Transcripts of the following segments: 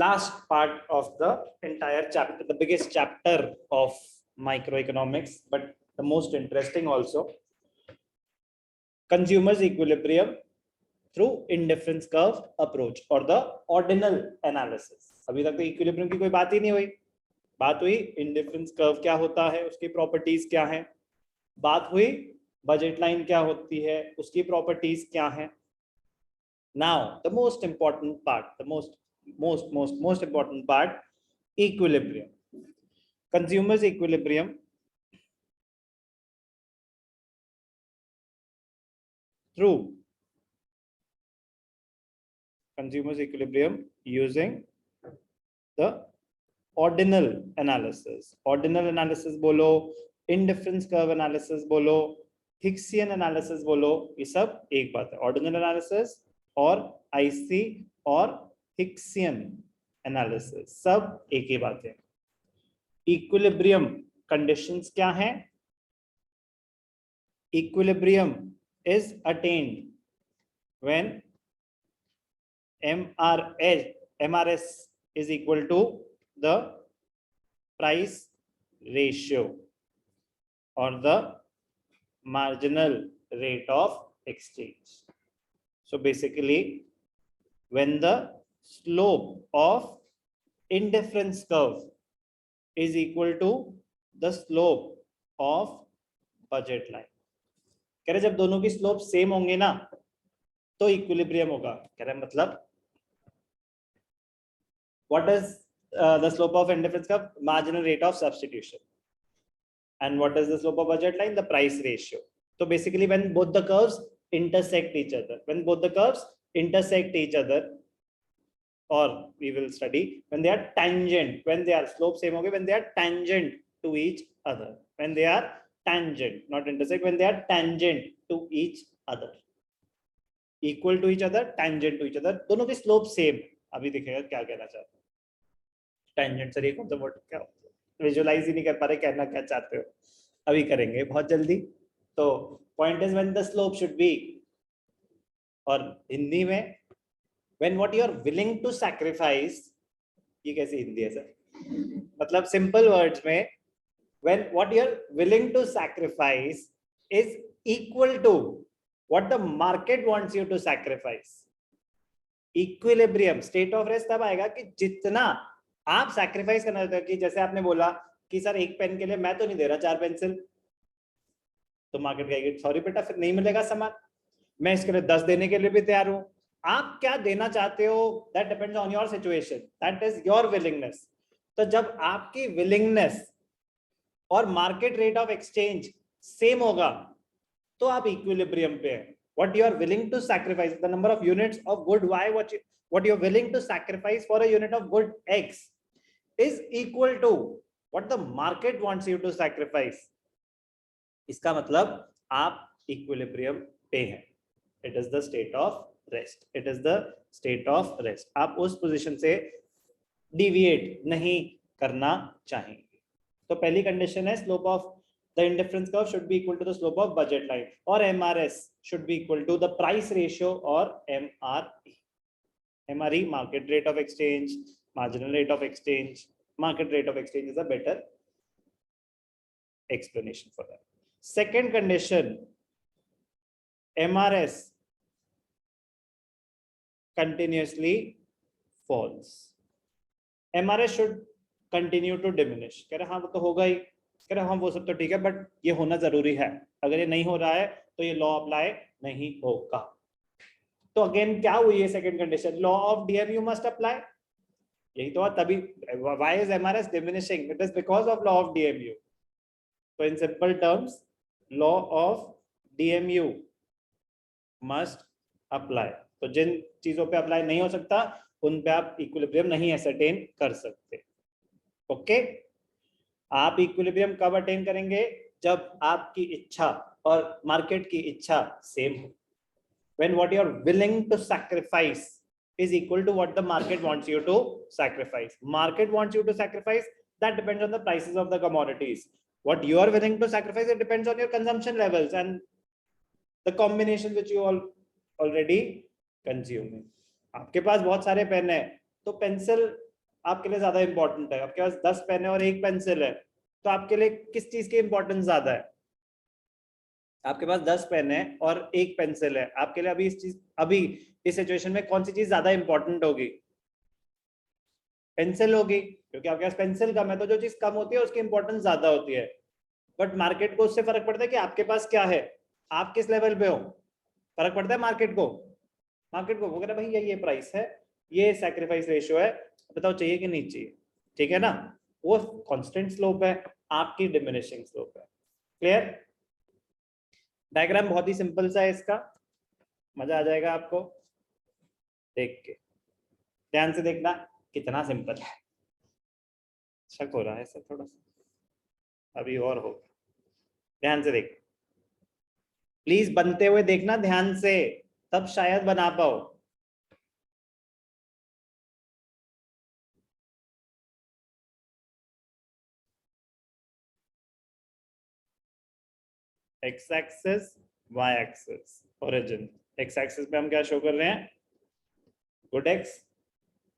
last part of the entire chapter, the biggest chapter of microeconomics, but the most interesting also. Consumers equilibrium through indifference curve approach or the ordinal analysis. अभी तक तो equilibrium की कोई बात ही नहीं हुई. बात हुई इंडिफरेंस कर्व क्या होता है, उसकी प्रॉपर्टीज क्या है. बात हुई बजट लाइन क्या होती है, उसकी प्रॉपर्टीज क्या है. Now the most important part, the most important part, equilibrium. Consumers equilibrium through consumers equilibrium using the ordinal analysis. Ordinal analysis बोलो, indifference curve analysis बोलो, Hicksian analysis बोलो, ये सब एक बात है. Ordinal analysis और IC और Hicksian analysis सब एक ही बात है. Equilibrium conditions क्या है? Equilibrium is attained when MRS is equal to the price ratio or the marginal rate of exchange. So basically, when the slope of indifference curve is equal to the slope of budget line. कह रहे जब दोनों की slope same होंगे ना तो equilibrium होगा. कह रहे मतलब what is the slope of indifference curve? Marginal rate of substitution. And what is the slope of budget line? The price ratio. So basically when both the curves intersect each other, or we will study when they are tangent, when they are slope same होंगे, when they are tangent to each other, when they are tangent, not intersect, when they are tangent to each other, equal to each other, tangent to each other, दोनों की slope same. अभी दिखेगा क्या कहना चाहते हो. Tangent sir ये कौन सा वर्ड क्या विजुअलाइज ही नहीं कर पा रहे, कहना क्या चाहते हो. अभी करेंगे बहुत जल्दी. तो point is when the slope should be, और हिंदी में when what you are willing to sacrifice. ये कैसी हिंदी है सर? मतलब सिंपल वर्ड्स में when what you are willing to sacrifice is equal to what the market wants you to sacrifice. Equilibrium state of rest तब आएगा कि जितना आप सैक्रिफाइस करना चाहते हो. कि जैसे आपने बोला कि सर एक पेन के लिए मैं तो नहीं दे रहा 4 पेंसिल, तो मार्केट कहेगी सॉरी बेटा फिर नहीं मिलेगा सामान, मैं इसके लिए 10 देने के लिए भी तैयार हूं. आप क्या देना चाहते हो that depends on your situation, that is your willingness. तो जब आपकी विलिंगनेस और market rate of exchange same होगा तो आप इक्विलिब्रियम पे हैं. What you are willing to sacrifice, the number of units of good Y, what you are willing to sacrifice for a unit of good X is equal to what the market wants you to sacrifice. इसका मतलब आप equilibrium पे हैं. It is the state of rest. It is the state of rest. आप उस position से deviate नहीं करना चाहेंगे. तो पहली condition है slope of the indifference curve should be equal to the slope of budget line, or MRS should be equal to the price ratio or MRE. MRE, market rate of exchange, marginal rate of exchange. Market rate of exchange is a better explanation for that. Second condition, MRS continuously falls. MRS should continue to diminish. कह रहे हाँ वो तो होगा ही. कह रहे हाँ वो सब तो ठीक है बट ये होना जरूरी है. अगर ये नहीं हो रहा है तो ये लॉ अप्लाई नहीं होगा. तो अगेन क्या हुई है second condition? Law of DMU must apply. यही तो है. तभी why is MRS diminishing? It is because of law of DMU. तो in simple terms law of DMU must apply. तो जिन चीजों पे अप्लाई नहीं हो सकता उन पे आप इक्विलिब्रियम नहीं एसरटेन कर सकते. ओके आप इक्विलिब्रियम कब अटेन करेंगे? जब आपकी इच्छा और मार्केट की इच्छा सेम हो. When what you are willing to sacrifice is equal to what the market wants you to sacrifice. Market wants you to sacrifice, that depends on the prices of the commodities. What you are willing to sacrifice, it depends on your consumption levels and the combination which you all already consuming. आपके पास बहुत सारे pen है तो pencil आपके लिए ज्यादा important है? आपके पास 10 पेन है और एक पेंसिल है, तो आपके लिए किस चीज की इंपॉर्टेंस ज्यादा है? आपके पास 10 पेन है और एक पेंसिल है, आपके लिए अभी इस सिचुएशन में कौन सी चीज ज्यादा इंपॉर्टेंट होगी? पेंसिल होगी, क्योंकि आपके पास पेंसिल कम है, तो जो चीज कम होती है उसकी इंपॉर्टेंस ज्यादा होती है। बट मार्केट को उससे फर्क पड़ता है कि आपके पास क्या है, आप किस लेवल पे हो, फर्क पड़ता है मार्केट को। मार्केट को वो कहता है भाई ये प्राइस है, ये सैक्रिफाइस रेशियो है, बताओ चाहिए कि नहीं चाहिए, ठीक है ना? वो कांस्टेंट स्लोप है, आपकी डिमिनिशिंग स्लोप है। क्लियर? डायग्राम बहुत ही सिंपल सा है इसका, मजा आ जाएगा आपको देख के। ध्यान से देखना कितना सिंपल है। शक हो रहा है सर थोड़ा सा, अभी और होगा। ध्यान से देख, प्लीज बनते हुए देखना ध्यान से, तब शायद बना पाओ। X axis, Y axis, origin. X axis पे हम क्या शो कर रहे हैं? Good x.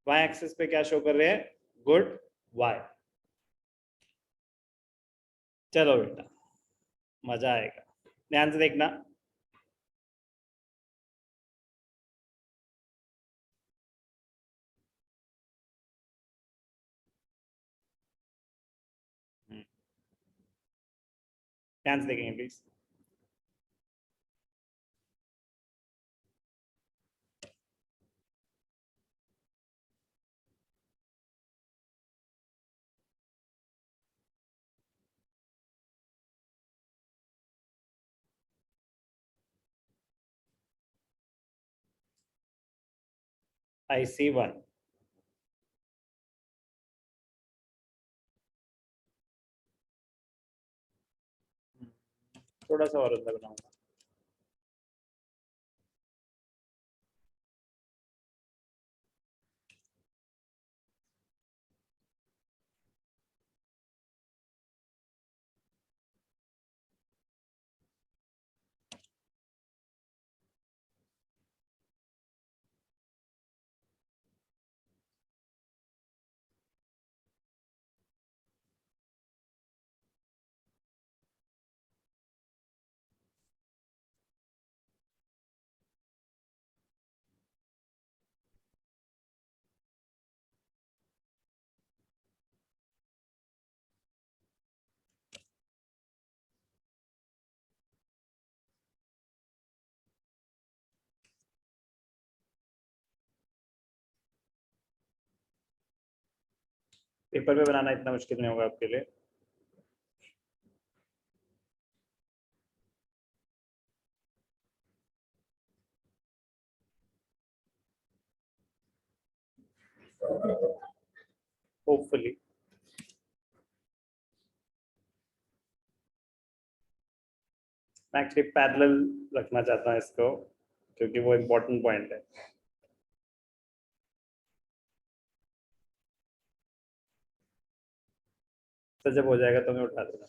वाई एक्सिस पे क्या शो कर रहे हैं? Good Y. चलो बेटा, मजा आएगा, ध्यान से देखना। ध्यान से देखेंगे प्लीज। IC1, थोड़ा सा और अंदर बनाऊंगा। पेपर पे बनाना इतना मुश्किल नहीं होगा आपके लिए। होपफुली। मैं एक्चुअली पैरेलल रखना चाहता हूँ इसको, क्योंकि वो इम्पोर्टेंट पॉइंट है। तो जब हो जाएगा तो मैं उठा दूंगा।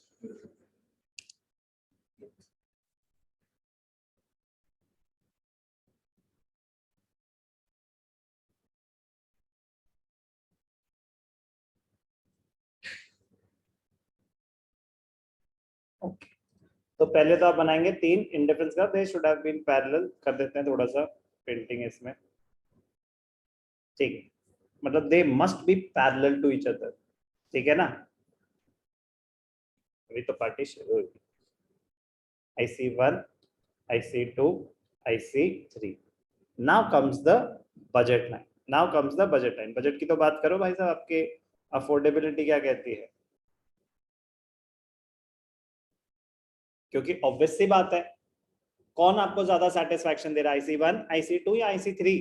ओके, तो पहले तो आप बनाएंगे 3 इंडिफरेंस का, they should have been parallel कर देते हैं थोड़ा सा पेंटिंग इसमें, ठीक है? मतलब they must be parallel to each other, ठीक है ना? अभी तो पार्टी शुरू होगी। IC1, IC2, IC3। Now comes the budget line. Now comes the budget line. Budget की तो बात करो भाई साहब, आपके अफोर्डेबिलिटी क्या कहती है? क्योंकि ऑब्वियस सी बात है, कौन आपको ज्यादा सेटिस्फैक्शन दे रहा है, IC1, IC2 या IC3?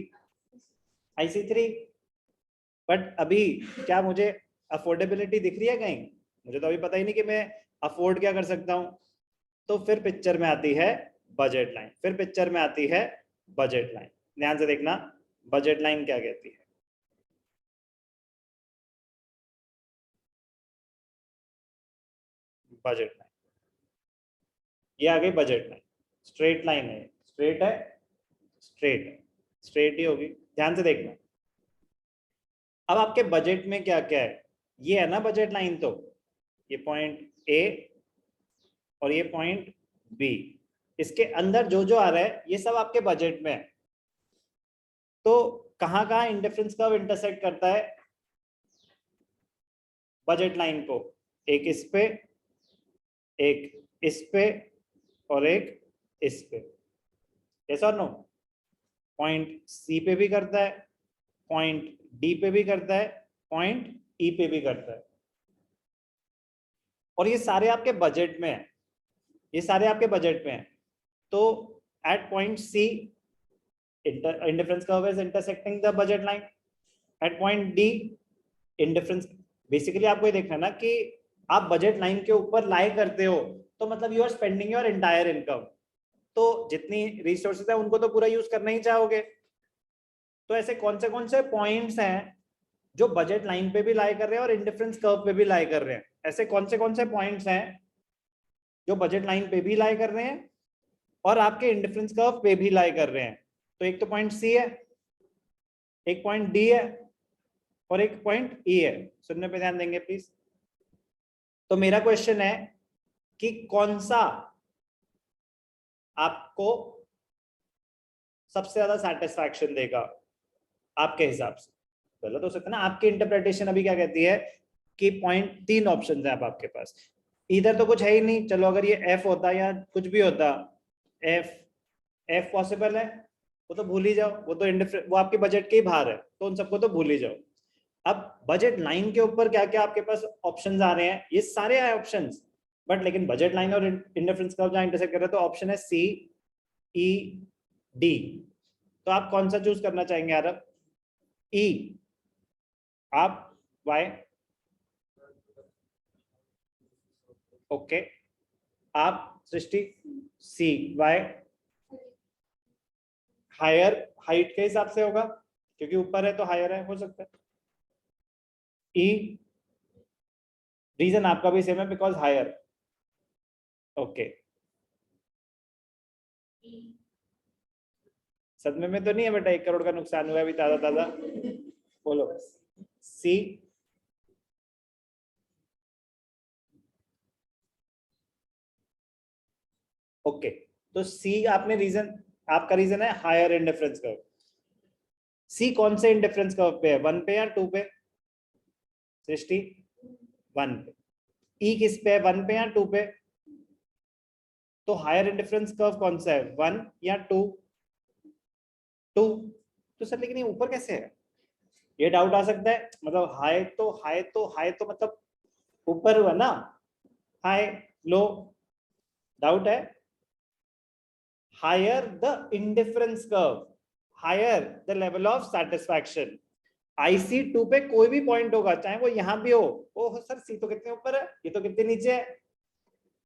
IC3। बट अभी क्या मुझे अफोर्डेबिलिटी दिख रही है कहीं? मुझे तो अभी पता ही नहीं कि मैं अफोर्ड क्या कर सकता हूं। तो फिर पिक्चर में आती है बजट लाइन, फिर पिक्चर में आती है बजट लाइन। ध्यान से देखना, बजट लाइन क्या कहती है? बजट लाइन, ये आ गई बजट लाइन। स्ट्रेट लाइन है, स्ट्रेट है, स्ट्रेट है, स्ट्रेट ही होगी। ध्यान से देखना, अब आपके बजट में क्या क्या है, ये है ना बजट लाइन, तो ये पॉइंट ए और ये पॉइंट बी, इसके अंदर जो जो आ रहा है ये सब आपके बजट में है। तो कहाँ कहाँ इंडिफरेंस कर्व इंटरसेक्ट करता है बजट लाइन को, एक इस पे, एक इस पे, और एक इस पे, यस और नो। पॉइंट सी पे भी करता है, पॉइंट डी पे भी करता है, पॉइंट ई पे भी करता है, और ये सारे आपके बजट में है, ये सारे आपके बजट में है। तो at point C indifference curve is intersecting the budget line. At point D indifference, basically आपको ये देखना है ना कि आप बजट लाइन के ऊपर लाई करते हो, तो मतलब you are spending your entire income, तो जितनी रिसोर्सेज है उनको तो पूरा यूज करना ही चाहोगे। तो ऐसे कौन से पॉइंट्स हैं जो बजट लाइन पे भी लाई कर रहे हैं और इंडिफरेंस कर्व पे भी लाई कर रहे हैं, ऐसे कौन से पॉइंट्स हैं जो बजट लाइन पे भी लाई कर रहे हैं और आपके इंडिफरेंस कर्व पे भी लाई कर रहे हैं। तो एक तो पॉइंट सी है, एक पॉइंट डी है, और एक पॉइंट ई है। सुनने पे ध्यान देंगे प्लीज। तो मेरा क्वेश्चन है कि कौन सा आपको सबसे ज्यादा सेटिस्फैक्शन देगा आपके हिसाब से। गलत हो सकता है ना, आपकी इंटरप्रिटेशन अभी क्या कहती है कि पॉइंट, तीन ऑप्शन है आपके पास, इधर तो कुछ है ही नहीं, चलो अगर ये एफ होता या कुछ भी होता, एफ एफ पॉसिबल है, वो तो भूल ही जाओ, वो तो वो आपके बजट के ही बाहर है, तो उन सबको तो भूल ही जाओ। अब बजट लाइन के ऊपर क्या क्या आपके पास ऑप्शंस आ रहे हैं, ये सारे आए ऑप्शंस, बट लेकिन बजट लाइन और इंडिफरेंस कर्व जहां इंटरसेक्ट कर रहे हैं, तो ऑप्शन है सी, ई, डी। तो आप कौन सा चूज करना चाहेंगे यार? ई, आप वाई, ओके, आप सृष्टि सी, वाई, हायर हाइट के हिसाब से होगा, क्योंकि ऊपर है तो हायर है, हो सकता है। ई, रीजन आपका भी सेम है, बिकॉज हायर, ओके। सदमे में तो नहीं है बेटा, 1 करोड़ का नुकसान हुआ है अभी ताजा ताजा, बोलो। सी, ओके, तो सी आपने रीजन, आपका रीजन है हायर इंडिफरेंस कर्व। सी कौन से इंडिफरेंस कर्व पे है, 1 पे या 2 पे? सृष्टि 1 पे। ई किस पे है, 1 पे या 2 पे? तो हायर इंडिफरेंस कर्व कौन सा है, 1 या 2? 2। तो सर लेकिन ये ऊपर कैसे है, ये डाउट आ सकता है, मतलब हाई तो मतलब ऊपर हुआ ना, हाई लो, डाउट है। Higher the indifference curve, higher the level of satisfaction. IC2 पे कोई भी पॉइंट होगा, चाहे वो यहां भी हो, ओ सर सी तो कितने ऊपर है, ये तो कितने नीचे है।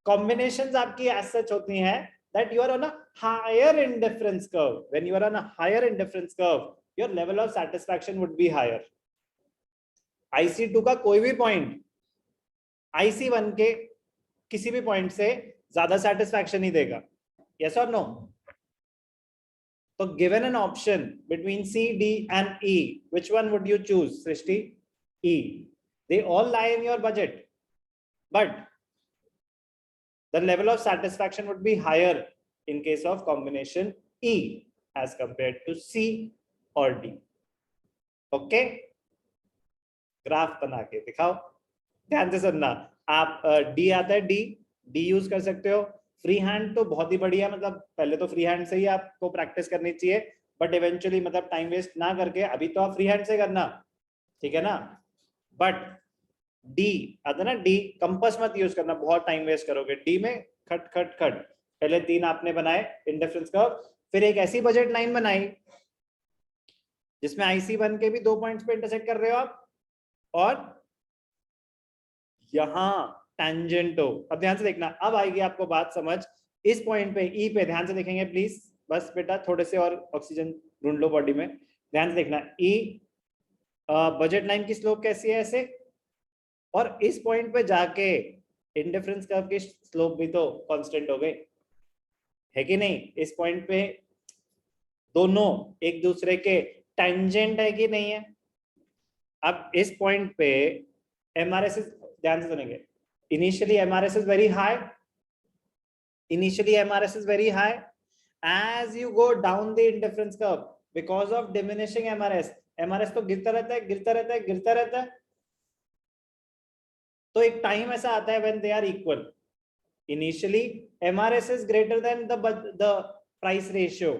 कॉम्बिनेशंस आपकी एज सच होती हैं that you are on a higher indifference curve. When you are on a higher indifference curve, your level of satisfaction would be higher. IC2 का कोई भी पॉइंट IC1 के किसी भी पॉइंट से ज्यादा सेटिस्फैक्शन ही देगा, yes or no? So given an option between C, D and E, which one would you choose, Srishti? E. They all lie in your budget, but the level of satisfaction would be higher in case of combination E as compared to C or D. Okay? Graph बना के दिखाओ, ध्यान से सुनना। आप D आता है, D use कर सकते हो। फ्री हैंड तो बहुत ही बढ़िया, मतलब पहले तो फ्री हैंड से ही आपको प्रैक्टिस करनी चाहिए, बट इवेंचुअली मतलब टाइम वेस्ट ना करके अभी तो आप फ्री हैंड से करना, ठीक है ना। बट डी आता ना, डी कंपास मत यूज करना, बहुत टाइम वेस्ट करोगे डी में। खट खट खट, पहले 3 आपने बनाए इंडिफरेंस कर्व, फिर एक ऐसी बजट लाइन बनाई जिसमें IC1 के भी 2 पॉइंट्स पे इंटरसेक्ट कर रहे हो आप, और यहां टेंजेंट हो। अब ध्यान से देखना, अब आएगी आपको बात समझ। इस पॉइंट पे ई पे ध्यान से देखेंगे प्लीज, बस बेटा थोड़े से और ऑक्सीजन ढूंढ लो बॉडी में। ध्यान से देखना, ई बजट लाइन की स्लोप कैसी है, ऐसे, और इस पॉइंट पे जाके इंडिफरेंस कर्व की स्लोप भी तो कांस्टेंट हो गई, है कि नहीं? इस पॉइंट पे दोनों एक दूसरे के टेंजेंट है कि नहीं है? अब इस पॉइंट पे एमआरएस ध्यान से सुनेंगे, initially MRS is very high, initially MRS is very high. As you go down the indifference curve, because of diminishing MRS तो गिरता रहता है, गिरता रहता है, गिरता रहता है. तो एक टाइम ऐसा आता है when they are equal. Initially MRS is greater than the price ratio.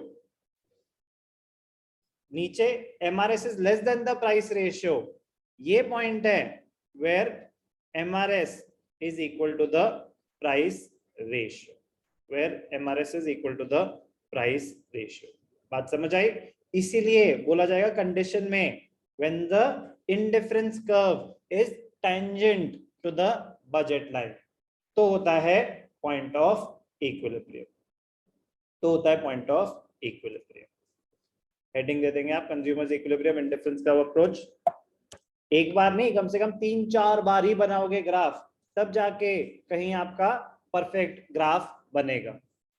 नीचे MRS is less than the price ratio. ये पॉइंट है where MRS is equal to the price ratio. where MRS is equal to the price ratio. बात समझ आई? इसीलिए बोला जाएगा condition में when the indifference curve is tangent to the budget line, तो होता है point of equilibrium, तो होता है point of equilibrium. हेडिंग दे देंगे आप, consumers equilibrium indifference curve approach. एक बार नहीं, कम से कम 3-4 बार ही बनाओगे ग्राफ, तब जाके कहीं आपका परफेक्ट ग्राफ बनेगा.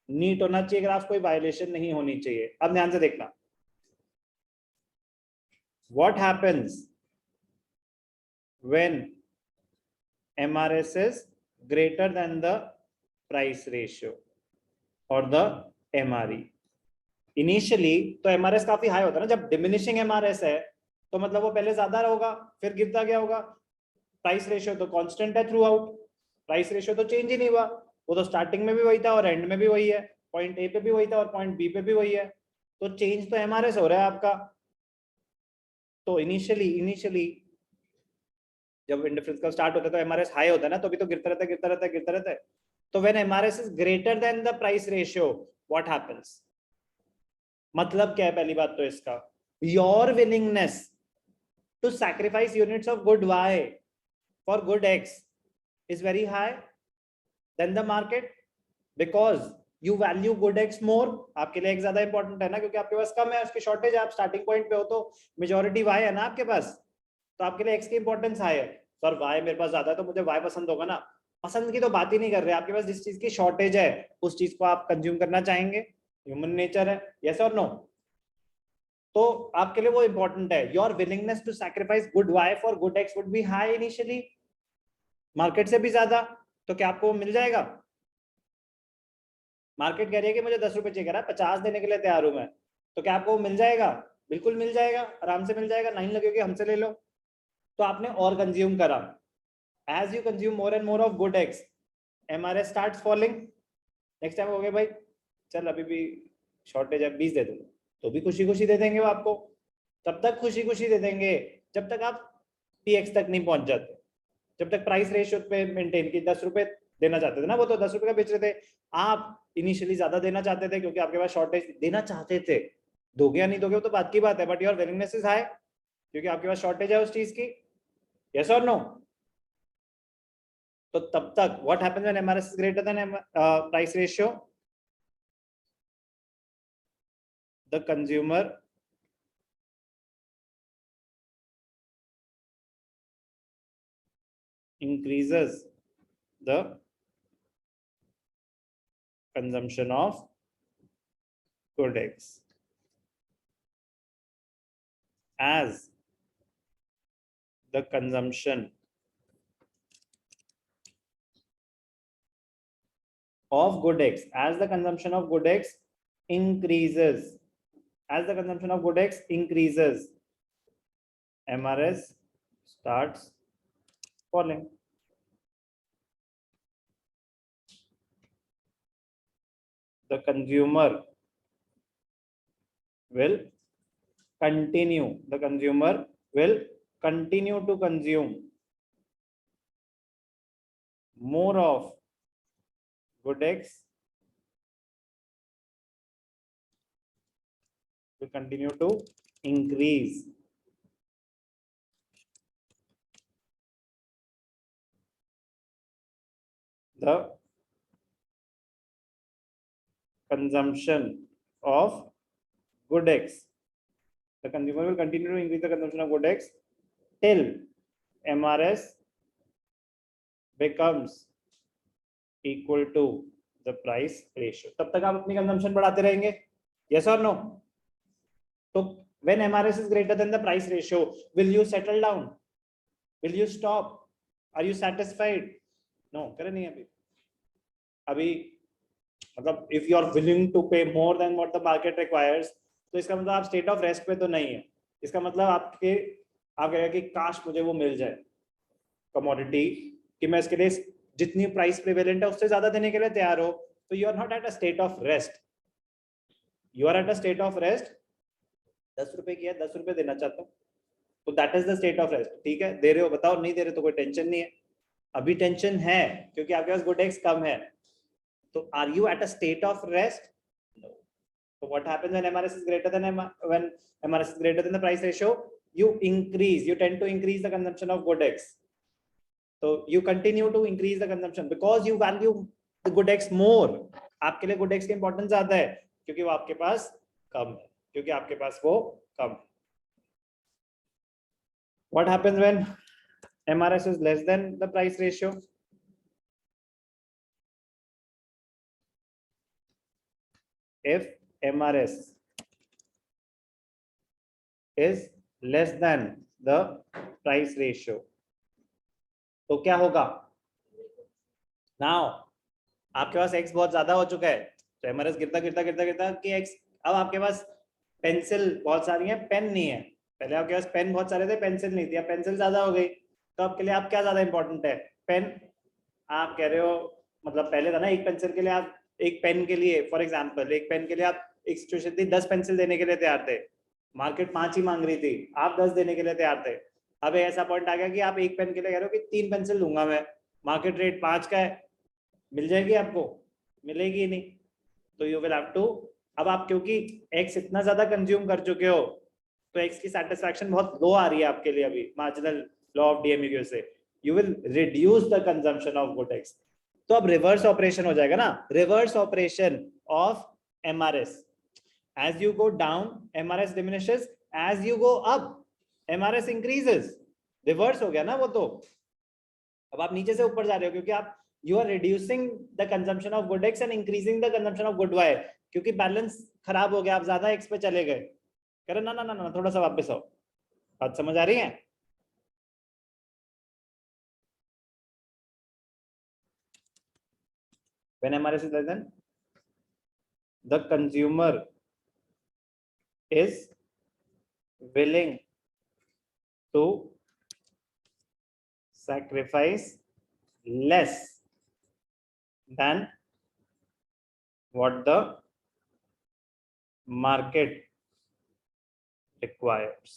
नीट होना चाहिए ग्राफ, कोई वायलेशन नहीं होनी चाहिए. अब ध्यान से देखना, what happens when MRS is greater than the price ratio और द MRE. इनिशियली तो MRS काफी हाई होता है ना, जब डिमिनिशिंग MRS है तो मतलब वो पहले ज्यादा होगा, फिर गिरता गया होगा. प्राइस रेशियो तो कांस्टेंट है थ्रू आउट, प्राइस रेशियो तो चेंज ही नहीं हुआ, वो तो स्टार्टिंग में भी वही था और एंड में भी वही है, पॉइंट ए पे भी वही था और पॉइंट बी पे भी वही है. तो चेंज तो MRS हो रहा है आपका. तो इनिशियली जब इंडिफरेंस का स्टार्ट होता है तो MRS हाई होता है ना, तो अभी तो गिरता रहता है, गिरता रहता है, गिरता रहता है. तो when MRS is greater than the price ratio, what happens? मतलब क्या है पहली बात तो इसका, your willingness to sacrifice units of good Y for good X is very high than the market because you value good X more. आपके लिए X ज्यादा इंपॉर्टेंट है ना, क्योंकि आपके पास कम है, उसकी शॉर्टेज है, आप स्टार्टिंग पॉइंट पे हो तो मेजॉरिटी Y है ना आपके पास, तो आपके लिए X की इंपॉर्टेंस हाई है. सर Y मेरे पास ज्यादा है तो मुझे Y पसंद होगा ना. पसंद की तो बात ही नहीं कर रहे, आपके पास जिस चीज की शॉर्टेज है उस चीज को आप कंज्यूम करना चाहेंगे, ह्यूमन नेचर है. यस और नो? तो आपके लिए वो इंपॉर्टेंट है. Your willingness to sacrifice good Y for good X would be high initially, market से भी ज्यादा. तो क्या आपको मिल जाएगा? मार्केट कह रही है कि मुझे 10 रुपए चाहिए, कह रहा है 50 देने के लिए तैयार हूं मैं, तो क्या आपको मिल जाएगा? बिल्कुल मिल जाएगा, आराम से मिल जाएगा. लाइन लगेगी, हमसे ले लो. तो आपने और कंज्यूम करा. As you consume more and more of good X, MRS starts falling. Next time हो गया भाई चल अभी भी शॉर्टेज है 20 दे दूंगा, तो भी खुशी खुशी दे देंगे वो आपको. तब तक खुशी खुशी दे देंगे जब तक आप PX तक नहीं पहुंच जाते, जब तक प्राइस रेशियो पे मेंटेन की. 10 रुपए देना चाहते थे ना वो, तो 10 रुपए का बेच रहे थे. आप इनिशियली ज्यादा देना चाहते थे क्योंकि आपके पास शॉर्टेज, देना चाहते थे, दोगे या नहीं दोगे वो तो बात की बात है, but your willingness is high क्योंकि आपके पास शॉर्टेज है उस चीज की. यस और नो? तो तब तक what happens when MRS is greater then price ratio? The consumer increases the consumption of good X. As the consumption of good X, as the consumption of good X increases, as the consumption of good X increases, MRS starts falling. The consumer will continue, the consumer will continue to consume more of good X, will continue to increase the consumption of good X. The consumer will continue to increase the consumption of good X till MRS becomes equal to the price ratio. तब तक आप अपनी consumption बढ़ाते रहेंगे. Yes और no? तो When MRS is greater than the price ratio, will you settle down? Will you stop? Are you satisfied? No, करे नहीं अभी मतलब if you are willing to pay more than what the market requires, तो इसका मतलब आप state of rest पे तो नहीं है. इसका मतलब आप कहेगा कि काश मुझे वो मिल जाए कमोडिटी कि मैं इसके लिए जितनी प्राइस प्रिवेलेंट है उससे ज्यादा देने के लिए तैयार हो. तो you are not at a state of rest, you are at a state of rest. 10 रुपए की है, 10 रुपए देना चाहता हूँ, तो that is the state of rest. ठीक है, दे रहे हो बताओ, नहीं दे रहे तो कोई टेंशन नहीं है. अभी टेंशन है क्योंकि आपके पास गुड एक्स कम है. तो are you at a state of rest? No. So what happens when MRS is greater than when MRS is greater than the price ratio? You tend to increase the consumption of good X. So you continue to increase the consumption because you value the good X more. आपके लिए good X की importance ज्यादा है क्योंकि वो आपके पास कम है, क्योंकि आपके पास वो कम है. What happens when MRS is less than the price ratio? If MRS is less than the price ratio, तो क्या होगा? Now आपके पास x बहुत ज्यादा हो चुका है, तो MRS गिरता गिरता गिरता गिरता कि x, अब आपके पास पेंसिल बहुत सारी है, पेन नहीं है. पहले आपके पास पेन बहुत सारे थे, पेंसिल नहीं थी, अब पेंसिल ज्यादा हो गई, तो आपके लिए आप क्या ज्यादा इंपॉर्टेंट है? पेन. आप कह रहे हो मतलब पहले था ना एक पेंसिल के लिए आप एक पेन के लिए, फॉर एग्जांपल एक पेन के लिए आप एक सिचुएशन थी 10 पेंसिल देने के लिए तैयार थे, मार्केट 5 ही मांग रही थी, आप 10 देने के लिए तैयार थे. अब ऐसा पॉइंट आ गया कि आप एक पेन के लिए कह रहे हो कि 3 पेंसिल दूंगा मैं, मार्केट रेट 5 का है, मिल जाएगी आपको? मिलेगी नहीं. तो यू विल हैव टू, अब आप क्योंकि एक्स इतना ज्यादा कंज्यूम कर चुके हो तो एक्स की सेटिस्फैक्शन बहुत लो आ रही है आपके लिए अभी मार्जिनल लॉ ऑफ डीएमयू से, you will reduce the consumption of good X. तो अब रिवर्स ऑपरेशन हो जाएगा ना, reverse operation of MRS. As you go down MRS diminishes, as you go up MRS increases. Reverse हो गया ना वो. तो अब आप नीचे से ऊपर जा रहे हो क्योंकि आप you are reducing the consumption of good X and increasing the consumption of good Y, क्योंकि बैलेंस खराब हो गया, आप ज्यादा X पे चले गए. कह रहे ना ना ना ना थोड़ा सा वापस आओ. बात समझ आ रही है? When MRS is less than, the consumer is willing to sacrifice less than what the market requires.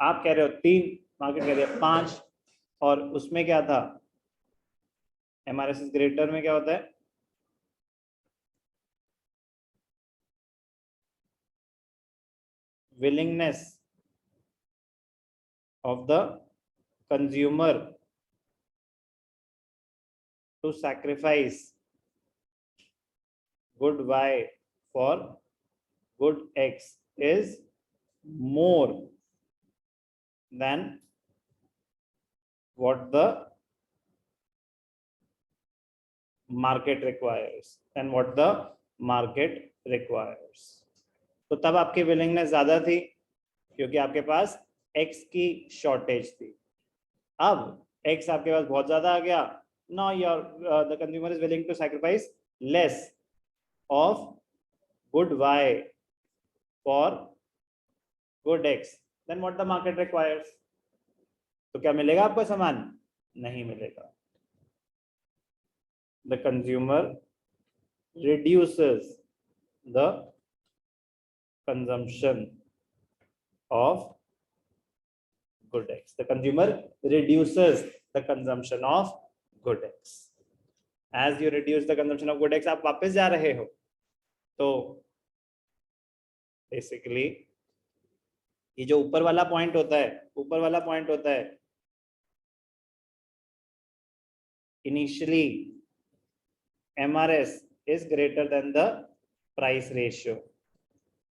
आप कह रहे हो 3, मार्केट कह रही है 5, और उसमें क्या था? एमआरएस इज ग्रेटर में क्या होता है? willingness of the consumer to sacrifice good Y for good X is more than what the market requires and what the market requires. तो तब आपकी विलिंगनेस ज्यादा थी क्योंकि आपके पास X की शॉर्टेज थी. अब X आपके पास बहुत ज्यादा आ गया. Now the consumer is willing to sacrifice less of good Y for good X than what the market requires. तो क्या मिलेगा आपको सामान? नहीं मिलेगा. The consumer reduces the consumption of good X. The consumer reduces the consumption of good X. As you reduce the consumption of good X, आप वापस जा रहे हो. तो बेसिकली ये जो ऊपर वाला पॉइंट होता है, ऊपर वाला पॉइंट होता है initially MRS is greater than the price ratio.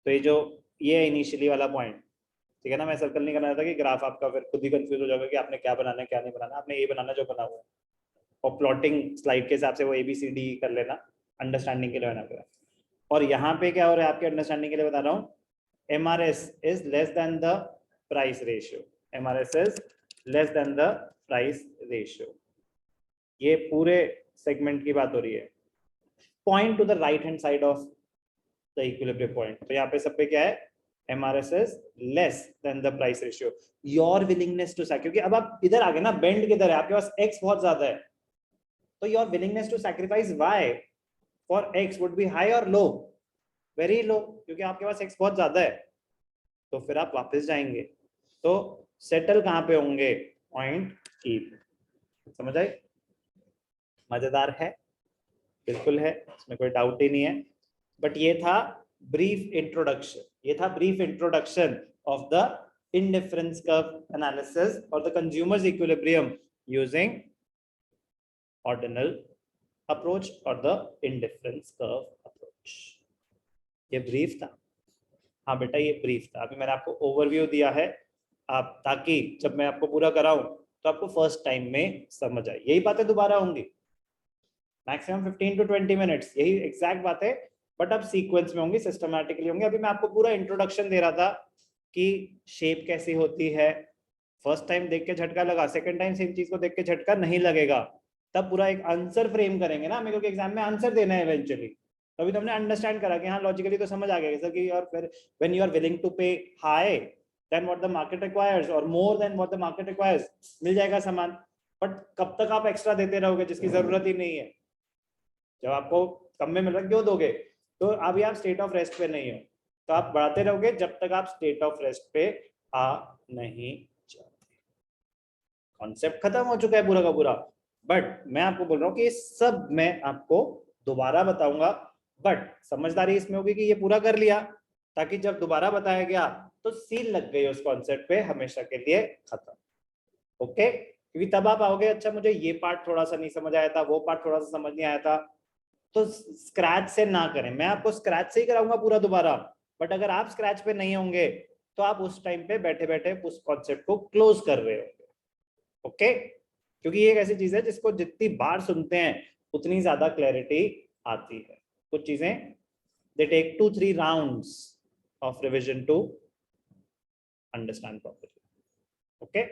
तो ये जो ये इनिशियली वाला पॉइंट, ठीक है ना. मैं सर्कल नहीं करना था कि ग्राफ आपका फिर खुद ही कंफ्यूज हो जाएगा कि आपने क्या बनाना है क्या नहीं बनाना. आपने ये बनाना जो बना हुआ है, और प्लॉटिंग स्लाइड के हिसाब से वो ABCD कर लेना, अंडरस्टैंडिंग के लिए बना. और यहाँ पे क्या हो रहा है आपके अंडरस्टैंडिंग के लिए बता रहा हूँ, MRS is less than the price ratio. MRS is less than the price ratio. ये पूरे सेगमेंट की बात हो रही है. Point to the right hand side of the equilibrium point. तो यहाँ पे सब पे क्या है? MRS is less than the price ratio. Your willingness to sacrifice, क्योंकि अब आप इधर आ गए ना, bend किधर है, आपके पास X बहुत ज्यादा है, तो your willingness to sacrifice Y for X would be high or low? Very low, क्योंकि आपके पास X बहुत ज्यादा है. तो फिर आप वापस जाएंगे, तो सेटल कहाँ पे होंगे? पॉइंट ई. समझ आए? मजेदार है, बिल्कुल है, इसमें कोई डाउट ही नहीं है. बट ये था ब्रीफ इंट्रोडक्शन, ये था brief introduction of the indifference curve analysis or the consumer's equilibrium using ordinal approach or the indifference curve approach. ये ब्रीफ था. हाँ बेटा ये ब्रीफ था. अभी मैंने आपको ओवरव्यू दिया है, आप ताकि जब मैं आपको पूरा कराऊं तो आपको फर्स्ट टाइम में समझ आए. यही बातें दोबारा होंगी, मैक्सिमम 15 to 20 मिनट्स, यही एग्जैक्ट बात है, बट अब सीक्वेंस में होंगी, सिस्टमैटिकली होंगे. अभी मैं आपको पूरा इंट्रोडक्शन दे रहा था कि शेप कैसी होती है. फर्स्ट टाइम देख के झटका लगा, सेकंड टाइम सेम चीज को देख के झटका नहीं लगेगा. तब पूरा एक आंसर फ्रेम करेंगे ना, मेरे को एग्जाम में आंसर देना है इवेंचुअली. तभी तो हमने अंडरस्टैंड करा कि हाँ लॉजिकली तो समझ आ गया सर कि और फिर when you are willing to pay high than what the market requires और more than what the market requires, मिल जाएगा सामान. बट कब तक आप एक्स्ट्रा देते रहोगे जिसकी जरूरत ही नहीं है? जब आपको कम में मिल रहा है क्यों दोगे? तो अभी आप स्टेट ऑफ रेस्ट पे नहीं हो, तो आप बढ़ाते रहोगे जब तक आप स्टेट ऑफ रेस्ट पे आ नहीं जाते. कॉन्सेप्ट खत्म हो चुका है पूरा का पूरा. बट मैं आपको बोल रहा हूँ कि ये सब मैं आपको दोबारा बताऊंगा, बट समझदारी इसमें होगी कि ये पूरा कर लिया ताकि जब दोबारा बताया गया तो सील लग गई उस कॉन्सेप्ट पे हमेशा के लिए खत्म. ओके, क्योंकि तब आप आओगे अच्छा मुझे ये पार्ट थोड़ा सा नहीं समझ आया था, वो पार्ट थोड़ा सा समझ नहीं आया था. तो स्क्रैच से ना करें, मैं आपको स्क्रैच से ही कराऊंगा पूरा दोबारा. बट अगर आप स्क्रैच पे नहीं होंगे तो आप उस टाइम पे बैठे बैठे उस कॉन्सेप्ट को क्लोज कर रहे होंगे. ओके, क्योंकि ये एक ऐसी चीज है जिसको जितनी बार सुनते हैं उतनी ज्यादा क्लैरिटी आती है. कुछ चीजें they take 2-3 rounds of revision to understand properly. Okay